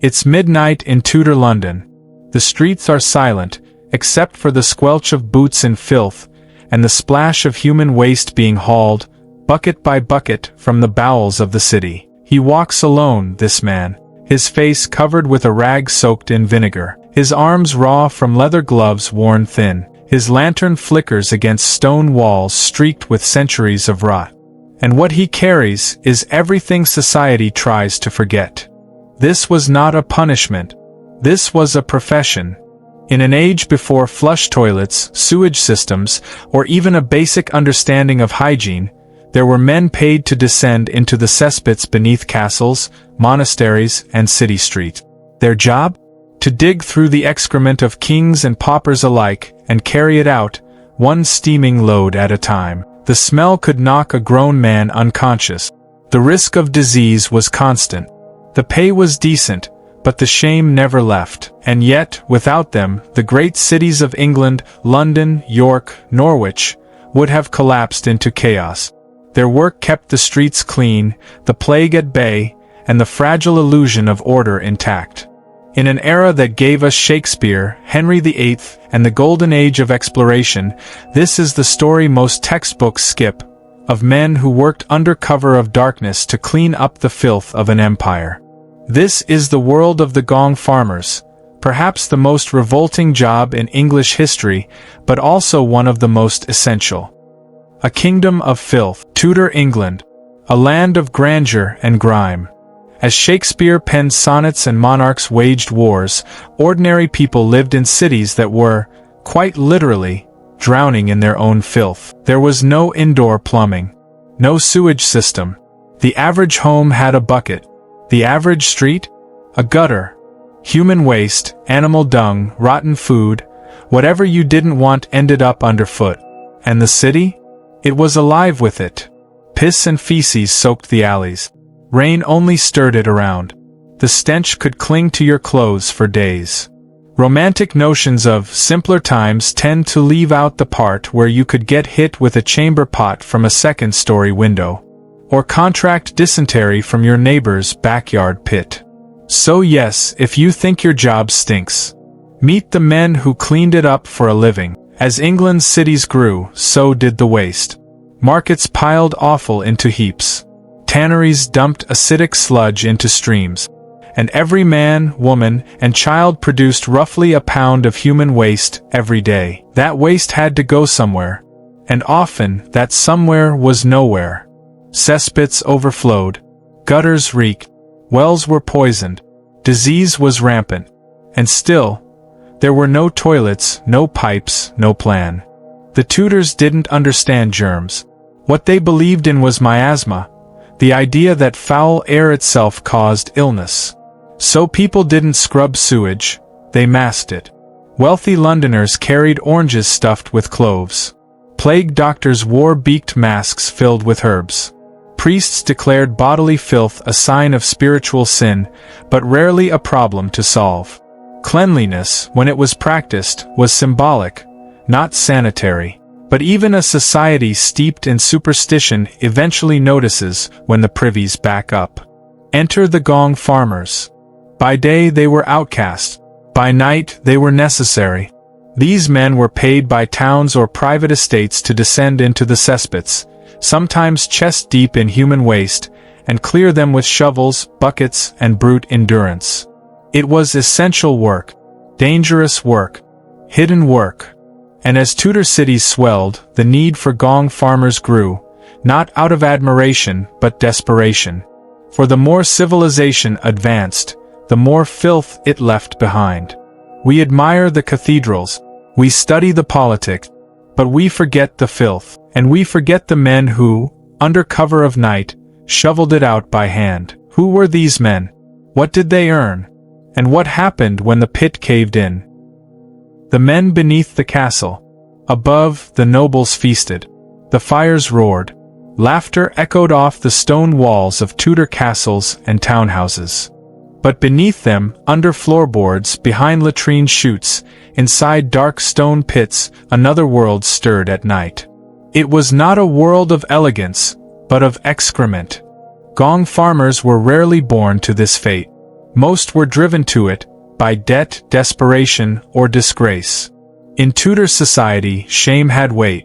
It's midnight in Tudor London. The streets are silent, except for the squelch of boots in filth, and the splash of human waste being hauled, bucket by bucket, from the bowels of the city. He walks alone, this man, his face covered with a rag soaked in vinegar, his arms raw from leather gloves worn thin. His lantern flickers against stone walls streaked with centuries of rot. And what he carries is everything society tries to forget. This was not a punishment. This was a profession. In an age before flush toilets, sewage systems, or even a basic understanding of hygiene, there were men paid to descend into the cesspits beneath castles, monasteries, and city street. Their job? To dig through the excrement of kings and paupers alike, and carry it out, one steaming load at a time. The smell could knock a grown man unconscious. The risk of disease was constant. The pay was decent, but the shame never left. And yet, without them, the great cities of England, London, York, Norwich, would have collapsed into chaos. Their work kept the streets clean, the plague at bay, and the fragile illusion of order intact. In an era that gave us Shakespeare, Henry VIII, and the golden age of exploration, this is the story most textbooks skip, of men who worked under cover of darkness to clean up the filth of an empire. This is the world of the Gong Farmers, perhaps the most revolting job in English history, but also one of the most essential. A kingdom of filth, Tudor England, a land of grandeur and grime. As Shakespeare penned sonnets and monarchs waged wars, ordinary people lived in cities that were, quite literally, drowning in their own filth. There was no indoor plumbing, no sewage system. The average home had a bucket. The average street? A gutter. Human waste, animal dung, rotten food, whatever you didn't want ended up underfoot. And the city? It was alive with it. Piss and feces soaked the alleys. Rain only stirred it around. The stench could cling to your clothes for days. Romantic notions of simpler times tend to leave out the part where you could get hit with a chamber pot from a second-story window, or contract dysentery from your neighbor's backyard pit. So yes, if you think your job stinks, meet the men who cleaned it up for a living. As England's cities grew, so did the waste. Markets piled offal into heaps. Tanneries dumped acidic sludge into streams, and every man, woman, and child produced roughly a pound of human waste every day. That waste had to go somewhere, and often that somewhere was nowhere. Cesspits overflowed, gutters reeked, wells were poisoned, disease was rampant, and still, there were no toilets, no pipes, no plan. The Tudors didn't understand germs. What they believed in was miasma, the idea that foul air itself caused illness. So people didn't scrub sewage, they masked it. Wealthy Londoners carried oranges stuffed with cloves. Plague doctors wore beaked masks filled with herbs. Priests declared bodily filth a sign of spiritual sin, but rarely a problem to solve. Cleanliness, when it was practiced, was symbolic, not sanitary. But even a society steeped in superstition eventually notices when the privies back up. Enter the Gong Farmers. By day they were outcasts. By night they were necessary. These men were paid by towns or private estates to descend into the cesspits, sometimes chest deep in human waste, and clear them with shovels, buckets, and brute endurance. It was essential work, dangerous work, hidden work. And as Tudor cities swelled, the need for Gong Farmers grew, not out of admiration but desperation. For the more civilization advanced, the more filth it left behind. We admire the cathedrals, we study the politics, but we forget the filth, and we forget the men who, under cover of night, shoveled it out by hand. Who were these men? What did they earn? And what happened when the pit caved in? The men beneath the castle. Above, the nobles feasted. The fires roared. Laughter echoed off the stone walls of Tudor castles and townhouses. But beneath them, under floorboards, behind latrine chutes, inside dark stone pits, another world stirred at night. It was not a world of elegance, but of excrement. Gong Farmers were rarely born to this fate. Most were driven to it by debt, desperation, or disgrace. In Tudor society, shame had weight,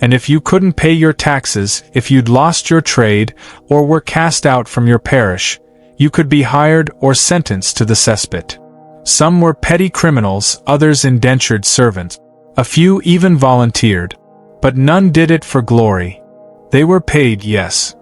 and if you couldn't pay your taxes, if you'd lost your trade, or were cast out from your parish, you could be hired or sentenced to the cesspit. Some were petty criminals, others indentured servants. A few even volunteered, but none did it for glory. They were paid, yes,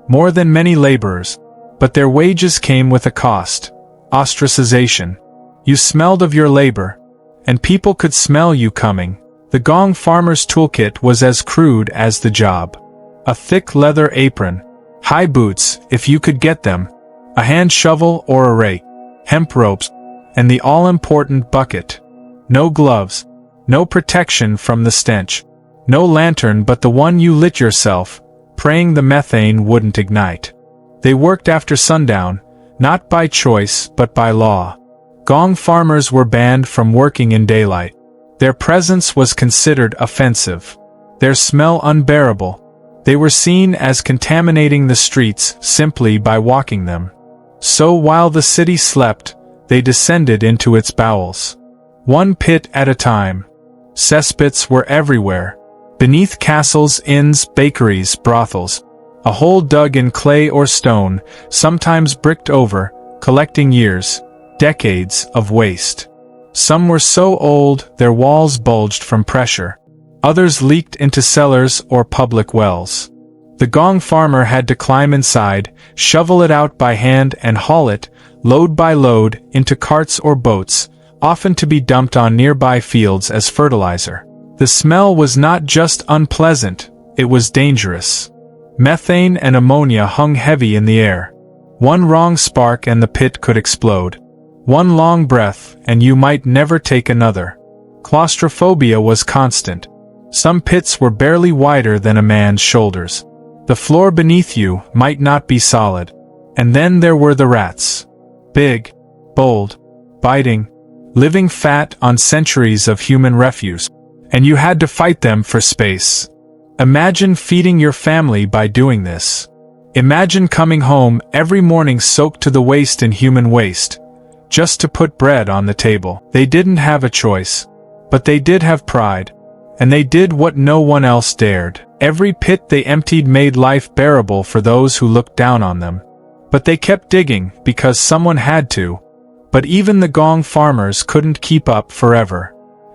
more than many laborers, but their wages came with a cost: ostracization. You smelled of your labor, and people could smell you coming. The Gong Farmers' toolkit was as crude as the job. A thick leather apron, high boots, if you could get them, a hand shovel or a rake, hemp ropes, and the all-important bucket. No gloves, no protection from the stench, no lantern but the one you lit yourself, praying the methane wouldn't ignite. They worked after sundown, not by choice but by law. Gong farmers were banned from working in daylight. Their presence was considered offensive, their smell unbearable. They were seen as contaminating the streets simply by walking them. So while the city slept, they descended into its bowels. One pit at a time. Cesspits were everywhere. Beneath castles, inns, bakeries, brothels. A hole dug in clay or stone, sometimes bricked over, collecting years, decades of waste. Some were so old their walls bulged from pressure. Others leaked into cellars or public wells. The Gong farmer had to climb inside, shovel it out by hand and haul it, load by load, into carts or boats, often to be dumped on nearby fields as fertilizer. The smell was not just unpleasant, it was dangerous. Methane and ammonia hung heavy in the air. One wrong spark and the pit could explode. One long breath and you might never take another. Claustrophobia was constant. Some pits were barely wider than a man's shoulders. The floor beneath you might not be solid. And then there were the rats. Big, bold, biting, living fat on centuries of human refuse. And you had to fight them for space. Imagine feeding your family by doing this. Imagine coming home every morning soaked to the waist in human waste, just to put bread on the table. They didn't have a choice, but they did have pride, and they did what no one else dared. Every pit they emptied made life bearable for those who looked down on them. But they kept digging because someone had to. But even the Gong farmers couldn't keep up forever.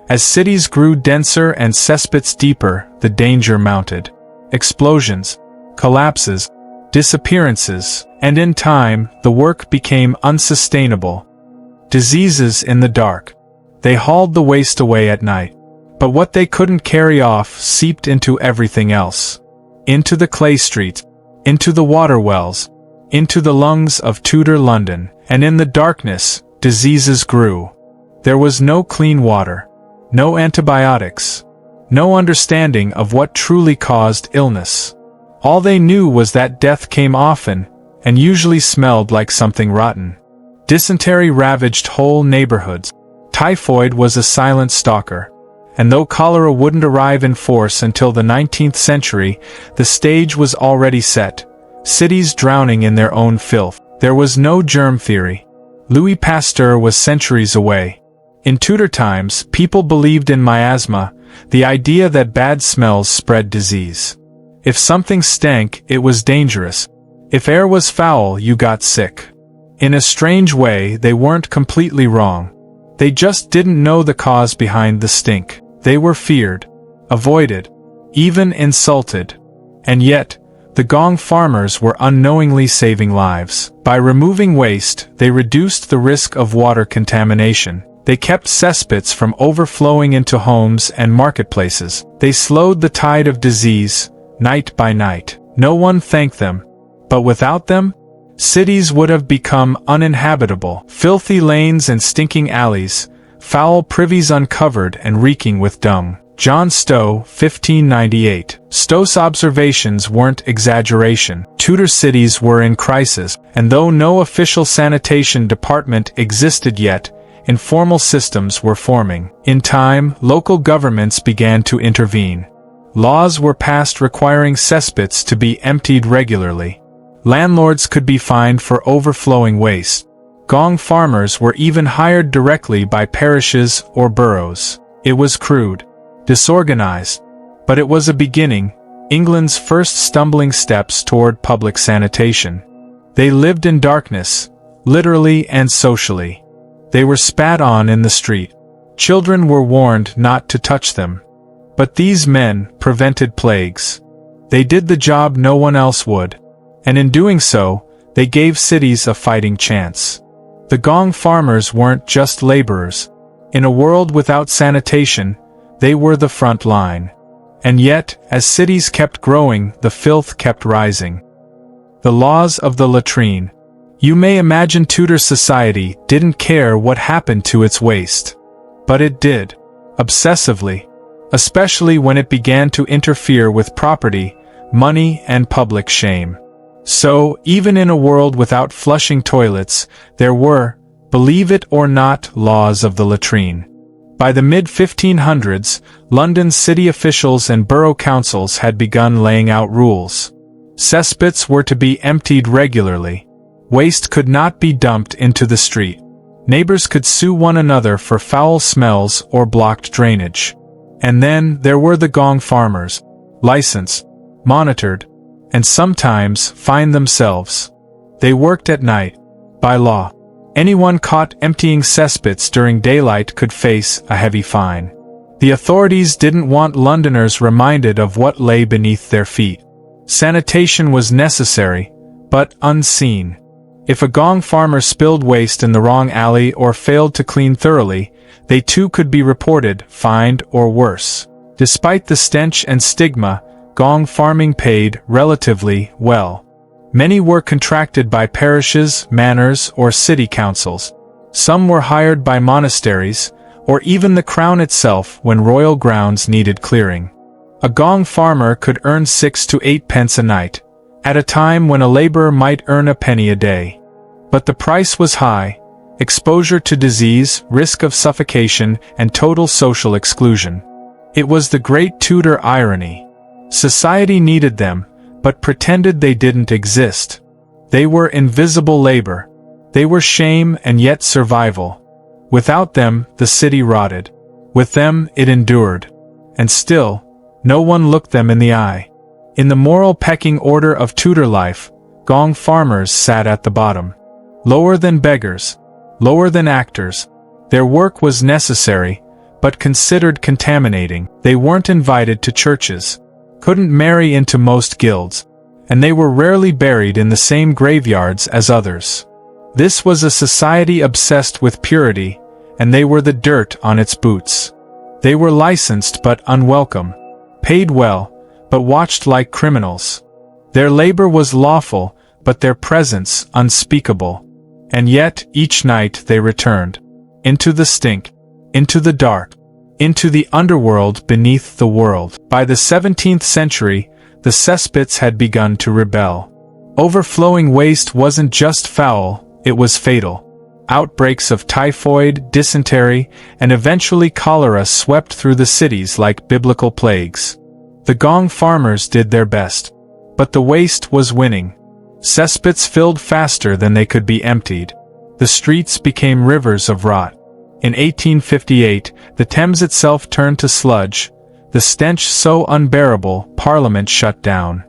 As cities grew denser and cesspits deeper, the danger mounted. Explosions, collapses, disappearances, and in time, the work became unsustainable. Diseases in the dark. They hauled the waste away at night. But what they couldn't carry off seeped into everything else. Into the clay streets, into the water wells, into the lungs of Tudor London, and in the darkness, diseases grew. There was no clean water. No antibiotics. No understanding of what truly caused illness. All they knew was that death came often, and usually smelled like something rotten. Dysentery ravaged whole neighborhoods. Typhoid was a silent stalker. And though cholera wouldn't arrive in force until the 19th century, the stage was already set. Cities drowning in their own filth. There was no germ theory. Louis Pasteur was centuries away. In Tudor times, people believed in miasma, the idea that bad smells spread disease. If something stank, it was dangerous. If air was foul, you got sick. In a strange way, they weren't completely wrong. They just didn't know the cause behind the stink. They were feared, avoided, even insulted. And yet, the Gong farmers were unknowingly saving lives. By removing waste, they reduced the risk of water contamination. They kept cesspits from overflowing into homes and marketplaces. They slowed the tide of disease, night by night. No one thanked them. But without them, cities would have become uninhabitable. Filthy lanes and stinking alleys, foul privies uncovered and reeking with dung. John Stowe, 1598. Stowe's observations weren't exaggeration. Tudor cities were in crisis, and though no official sanitation department existed yet, informal systems were forming. In time, local governments began to intervene. Laws were passed requiring cesspits to be emptied regularly. Landlords could be fined for overflowing waste. Gong farmers were even hired directly by parishes or boroughs. It was crude, disorganized, but it was a beginning, England's first stumbling steps toward public sanitation. They lived in darkness, literally and socially. They were spat on in the street. Children were warned not to touch them. But these men prevented plagues. They did the job no one else would. And in doing so, they gave cities a fighting chance. The Gong farmers weren't just laborers. In a world without sanitation, they were the front line. And yet, as cities kept growing, the filth kept rising. The laws of the latrine. You may imagine Tudor society didn't care what happened to its waste. But it did. Obsessively. Especially when it began to interfere with property, money, and public shame. So, even in a world without flushing toilets, there were, believe it or not, laws of the latrine. By the mid-1500s, London's city officials and borough councils had begun laying out rules. Cesspits were to be emptied regularly. Waste could not be dumped into the street. Neighbors could sue one another for foul smells or blocked drainage. And then there were the Gong farmers, licensed, monitored, and sometimes fined themselves. They worked at night. By law, anyone caught emptying cesspits during daylight could face a heavy fine. The authorities didn't want Londoners reminded of what lay beneath their feet. Sanitation was necessary, but unseen. If a Gong farmer spilled waste in the wrong alley or failed to clean thoroughly, they too could be reported, fined, or worse. Despite the stench and stigma, Gong farming paid relatively well. Many were contracted by parishes, manors, or city councils. Some were hired by monasteries, or even the crown itself when royal grounds needed clearing. A Gong farmer could earn 6 to 8 pence a night, at a time when a laborer might earn a penny a day. But the price was high: exposure to disease, risk of suffocation, and total social exclusion. It was the great Tudor irony. Society needed them, but pretended they didn't exist. They were invisible labor. They were shame and yet survival. Without them, the city rotted. With them, it endured. And still, no one looked them in the eye. In the moral pecking order of Tudor life, Gong farmers sat at the bottom. Lower than beggars, lower than actors. Their work was necessary, but considered contaminating. They weren't invited to churches, couldn't marry into most guilds, and they were rarely buried in the same graveyards as others. This was a society obsessed with purity, and they were the dirt on its boots. They were licensed but unwelcome, paid well, but watched like criminals. Their labor was lawful, but their presence unspeakable. And yet, each night they returned. Into the stink, into the dark, into the underworld beneath the world. By the 17th century, the cesspits had begun to rebel. Overflowing waste wasn't just foul, it was fatal. Outbreaks of typhoid, dysentery, and eventually cholera swept through the cities like biblical plagues. The Gong farmers did their best. But the waste was winning. Cesspits filled faster than they could be emptied. The streets became rivers of rot. In 1858, the Thames itself turned to sludge, the stench so unbearable, Parliament shut down.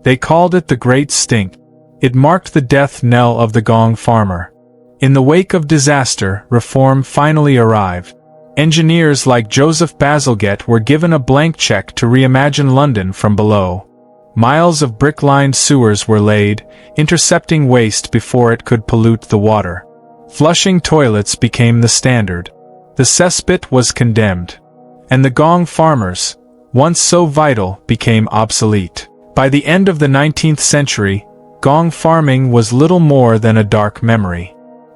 They called it the Great Stink. It marked the death knell of the Gong farmer. In the wake of disaster, reform finally arrived. Engineers like Joseph Bazalgette were given a blank check to reimagine London from below. Miles of brick-lined sewers were laid, intercepting waste before it could pollute the water. Flushing toilets became the standard. The cesspit was condemned. And the Gong farmers, once so vital, became obsolete. By the end of the 19th century, Gong farming was little more than a dark memory.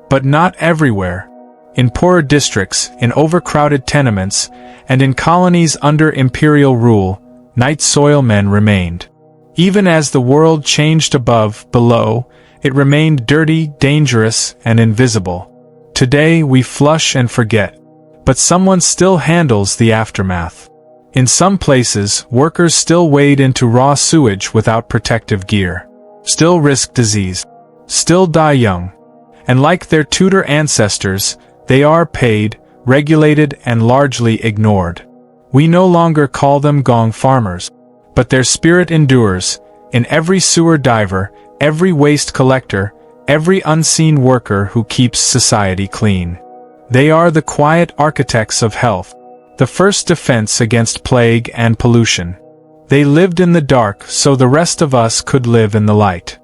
But not everywhere. In poorer districts, in overcrowded tenements, and in colonies under imperial rule, night soilmen remained. Even as the world changed above, below, it remained dirty, dangerous, and invisible. Today we flush and forget, but someone still handles the aftermath. In some places, workers still wade into raw sewage without protective gear, still risk disease, still die young, and like their Tudor ancestors, they are paid, regulated, and largely ignored. We no longer call them Gong Farmers, but their spirit endures, in every sewer diver, every waste collector, every unseen worker who keeps society clean. They are the quiet architects of health, the first defense against plague and pollution. They lived in the dark so the rest of us could live in the light.